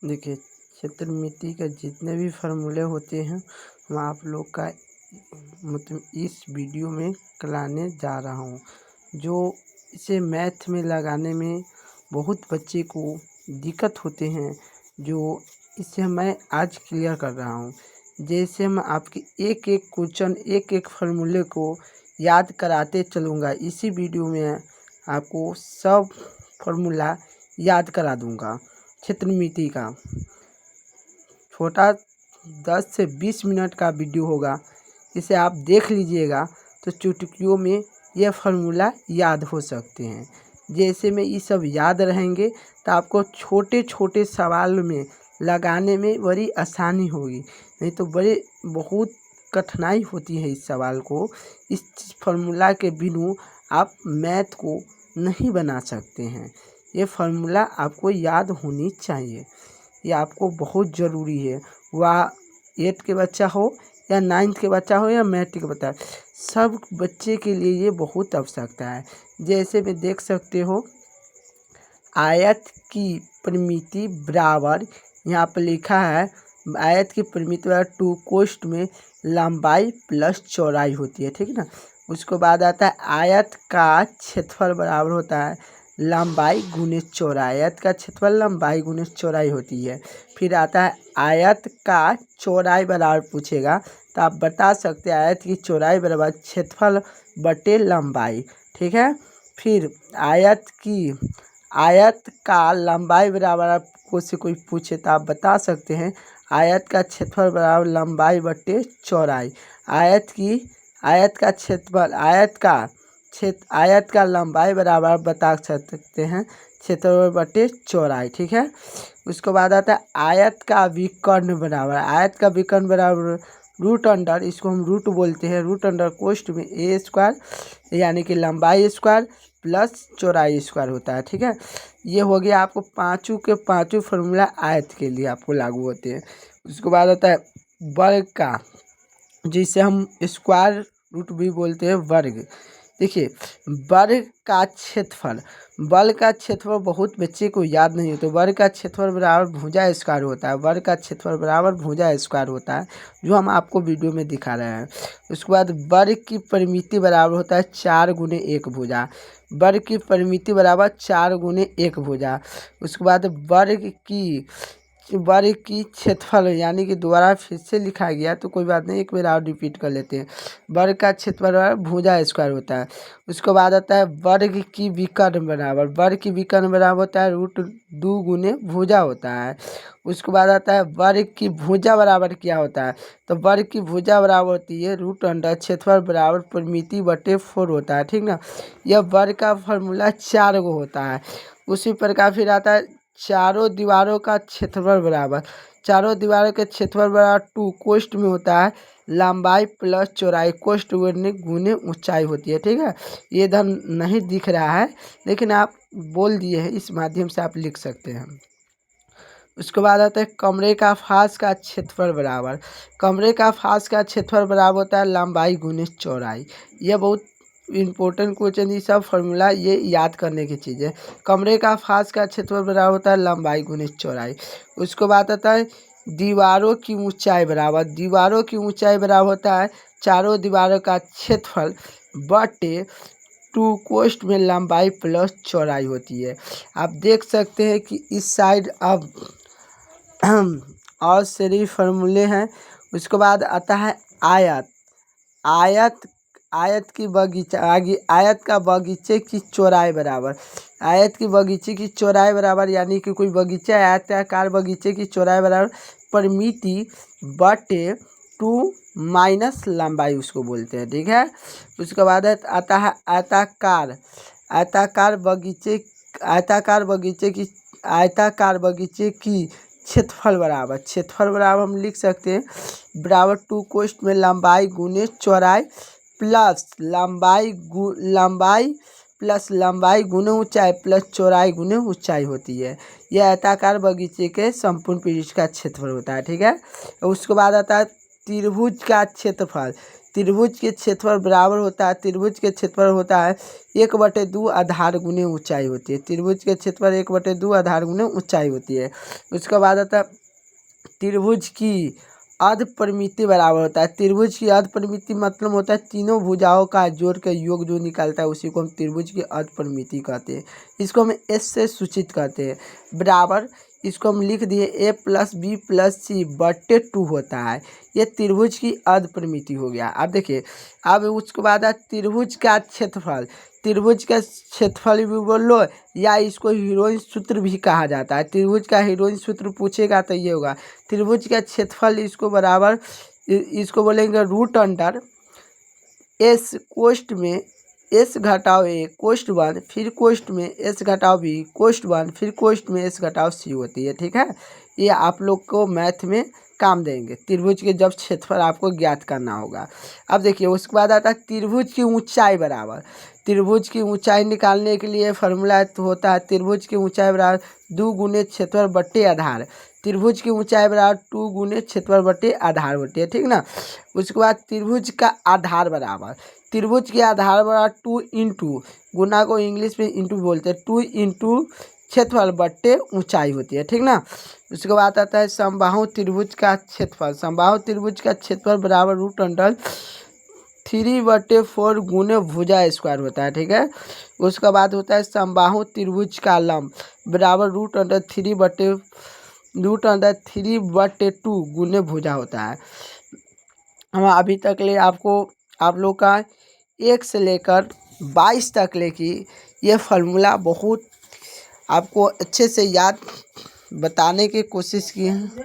देखिए, क्षेत्रमिति के जितने भी फार्मूले होते हैं मैं आप लोग का मतलब इस वीडियो में कराने जा रहा हूँ, जो इसे मैथ में लगाने में बहुत बच्चे को दिक्कत होते हैं, जो इसे मैं आज क्लियर कर रहा हूँ। जैसे मैं आपके एक एक क्वेश्चन एक एक फार्मूले को याद कराते चलूँगा, इसी वीडियो में आपको सब फार्मूला याद करा दूँगा। क्षेत्रमिति का छोटा 10 से 20 मिनट का वीडियो होगा, इसे आप देख लीजिएगा तो चुटकियों में यह फार्मूला याद हो सकते हैं। जैसे में ये सब याद रहेंगे तो आपको छोटे छोटे सवाल में लगाने में बड़ी आसानी होगी, नहीं तो बहुत कठिनाई होती है इस सवाल को। इस फार्मूला के बिनु आप मैथ को नहीं बना सकते हैं। ये फार्मूला आपको याद होनी चाहिए, ये आपको बहुत ज़रूरी है। वह 8 के बच्चा हो या 9th के बच्चा हो या मैट्रिक के बच्चा, सब बच्चे के लिए ये बहुत आवश्यकता है। जैसे में देख सकते हो, आयत की परिमिति बराबर, यहाँ पर लिखा है आयत की परिमिति बराबर 2 कोष्ठ में लंबाई प्लस चौड़ाई होती है, ठीक है ना। उसके बाद आता है आयत का क्षेत्रफल बराबर होता है लंबाई गुने चौड़ाई। आयत का क्षेत्रफल लंबाई गुने चौड़ाई होती है। फिर आता है आयत का चौड़ाई बराबर पूछेगा तो आप बता सकते हैं आयत की चौड़ाई बराबर क्षेत्रफल बटे लंबाई, ठीक है। फिर आयत का लंबाई बराबर आपको से कोई पूछे तो आप बता सकते हैं आयत का क्षेत्रफल बराबर लंबाई बटे चौड़ाई। आयत का लंबाई बराबर बता सकते हैं क्षेत्रफल बटे चौड़ाई, ठीक है। उसके बाद आता है आयत का विकर्ण बराबर, आयत का विकर्ण बराबर रूट अंडर, इसको हम रूट बोलते हैं, रूट अंडर कोष्ठ में ए स्क्वायर यानी कि लंबाई स्क्वायर प्लस चौड़ाई स्क्वायर होता है, ठीक है। ये हो गया आपको पाँचों के पाँचों फार्मूला आयत के लिए आपको लागू होते हैं। उसके बाद आता है वर्ग का, जिसे हम स्क्वायर रूट भी बोलते हैं वर्ग। देखिए, वर्ग का क्षेत्रफल बहुत बच्चे को याद नहीं होता। वर्ग का क्षेत्रफल बराबर भुजा स्क्वायर होता है, वर्ग का क्षेत्रफल बराबर भुजा स्क्वायर होता है, जो हम आपको वीडियो में दिखा रहे हैं। उसके बाद वर्ग की परिमिति बराबर होता है 4 गुने 1 भुजा, वर्ग की परिमिति बराबर 4 गुने 1 भुजा। उसके बाद वर्ग की क्षेत्रफल, यानी कि दोबारा फिर से लिखा गया तो कोई बात नहीं, एक बार और रिपीट कर लेते हैं। वर्ग का क्षेत्रफल भुजा स्क्वायर होता है। उसके बाद आता है वर्ग की विकर्ण बराबर, वर्ग की विकर्ण बराबर होता है रूट 2 गुने भुजा होता है। उसके बाद आता है वर्ग की भुजा बराबर क्या होता है, तो वर्ग की भुजा बराबर होती है रूट अंडर क्षेत्रफल बराबर परिमिति बटे 4 होता है, ठीक ना। यह वर्ग का फार्मूला 4 गो होता है। उसी प्रकार फिर आता है चारों दीवारों का क्षेत्रफल बराबर, चारों दीवारों के क्षेत्रफल बराबर 2 कोष्ठ में होता है लंबाई प्लस चौड़ाई, कोष्ठ गुने ऊंचाई होती है, ठीक है। ये इधर नहीं दिख रहा है लेकिन आप बोल दिए हैं, इस माध्यम से आप लिख सकते हैं। उसके बाद आता है कमरे का फास का क्षेत्रफल बराबर, कमरे का फास का क्षेत्रफल बराबर होता है लंबाई गुने चौड़ाई। यह बहुत इम्पोर्टेंट क्वेश्चन, ये सब फार्मूला ये याद करने की चीज़ है। कमरे का फास का क्षेत्रफल बराबर होता है लंबाई गुने चौड़ाई। उसके बाद आता है दीवारों की ऊंचाई बराबर, दीवारों की ऊंचाई बराबर होता है चारों दीवारों का क्षेत्रफल बटे 2 कोष्ठ में लंबाई प्लस चौड़ाई होती है। आप देख सकते हैं कि इस साइड अब और सारे फार्मूले हैं। उसके बाद आता है आयत, आयत की बगीचा आयत का बगीचे की चौड़ाई बराबर, आयत की बगीचे की चौड़ाई बराबर, यानी कि कोई बगीचा आयताकार बगीचे की चौड़ाई बराबर परिमिति बटे 2 माइनस लंबाई उसको बोलते हैं, ठीक है। उसके बाद आता है आयताकार बगीचे की क्षेत्रफल बराबर हम लिख सकते हैं बराबर 2 कोष्ठ में लंबाई गुने चौड़ाई प्लस लंबाई गुने ऊंचाई प्लस चौड़ाई गुने ऊंचाई होती है। यह आयताकार बगीचे के संपूर्ण पृष्ठ का क्षेत्रफल होता है, ठीक है। उसके बाद आता है त्रिभुज का क्षेत्रफल। त्रिभुज के क्षेत्रफल बराबर होता है, त्रिभुज के क्षेत्रफल होता है 1/2 आधार गुने ऊंचाई होती है। त्रिभुज के क्षेत्रफल 1/2 आधार गुने ऊंचाई होती है। उसके बाद आता है त्रिभुज की अर्ध परिमिति बराबर होता है। त्रिभुज की अर्ध परिमिति मतलब होता है तीनों भुजाओं का जोड़ के योग जो निकलता है उसी को हम त्रिभुज की अर्ध परिमिति कहते हैं। इसको हम एस से सूचित करते हैं। बराबर इसको हम लिख दिए a+b+c/2 होता है। ये त्रिभुज की अर्ध परिमिति हो गया। अब देखिए, अब उसके बाद है त्रिभुज का क्षेत्रफल। त्रिभुज का क्षेत्रफल भी बोल लो या इसको हीरोइन सूत्र भी कहा जाता है। त्रिभुज का हीरोइन सूत्र पूछेगा तो ये होगा त्रिभुज का क्षेत्रफल, इसको बराबर इसको बोलेंगे √अंडर एस कोष्ठ में s घटाव a कोष्ठ 1, फिर कोष्ठ में s घटाव b कोष्ठ 1, फिर कोष्ठ में s घटाव c होती है। ठीक है, ये आप लोग को मैथ में काम देंगे त्रिभुज के जब क्षेत्रफल आपको ज्ञात करना होगा। अब देखिए, उसके बाद आता है त्रिभुज की ऊंचाई बराबर। त्रिभुज की ऊंचाई निकालने के लिए फार्मूला होता है त्रिभुज की ऊंचाई बराबर 2 गुने क्षेत्रफल बट्टे आधार। त्रिभुज की ऊंचाई बराबर 2 गुने क्षेत्रफल बट्टे आधार होती है। ठीक ना। उसके बाद त्रिभुज का आधार बराबर, त्रिभुज के आधार बराबर 2 इंटू, गुना को इंग्लिश में इंटू बोलते हैं, 2 इंटू क्षेत्रफल बट्टे ऊंचाई होती है। ठीक ना। उसके बाद आता है समबाहु त्रिभुज का क्षेत्रफल। समबाहु त्रिभुज का क्षेत्रफल बराबर √3/4 गुने भुजा स्क्वायर होता है। ठीक है। उसके बाद होता है समबाहु त्रिभुज का लंब बराबर √3/2 गुने भुजा होता है। हम अभी तक ले आपको आप लोग का 1 से लेकर 22 तक ले की ये फार्मूला बहुत आपको अच्छे से याद बताने की कोशिश की है।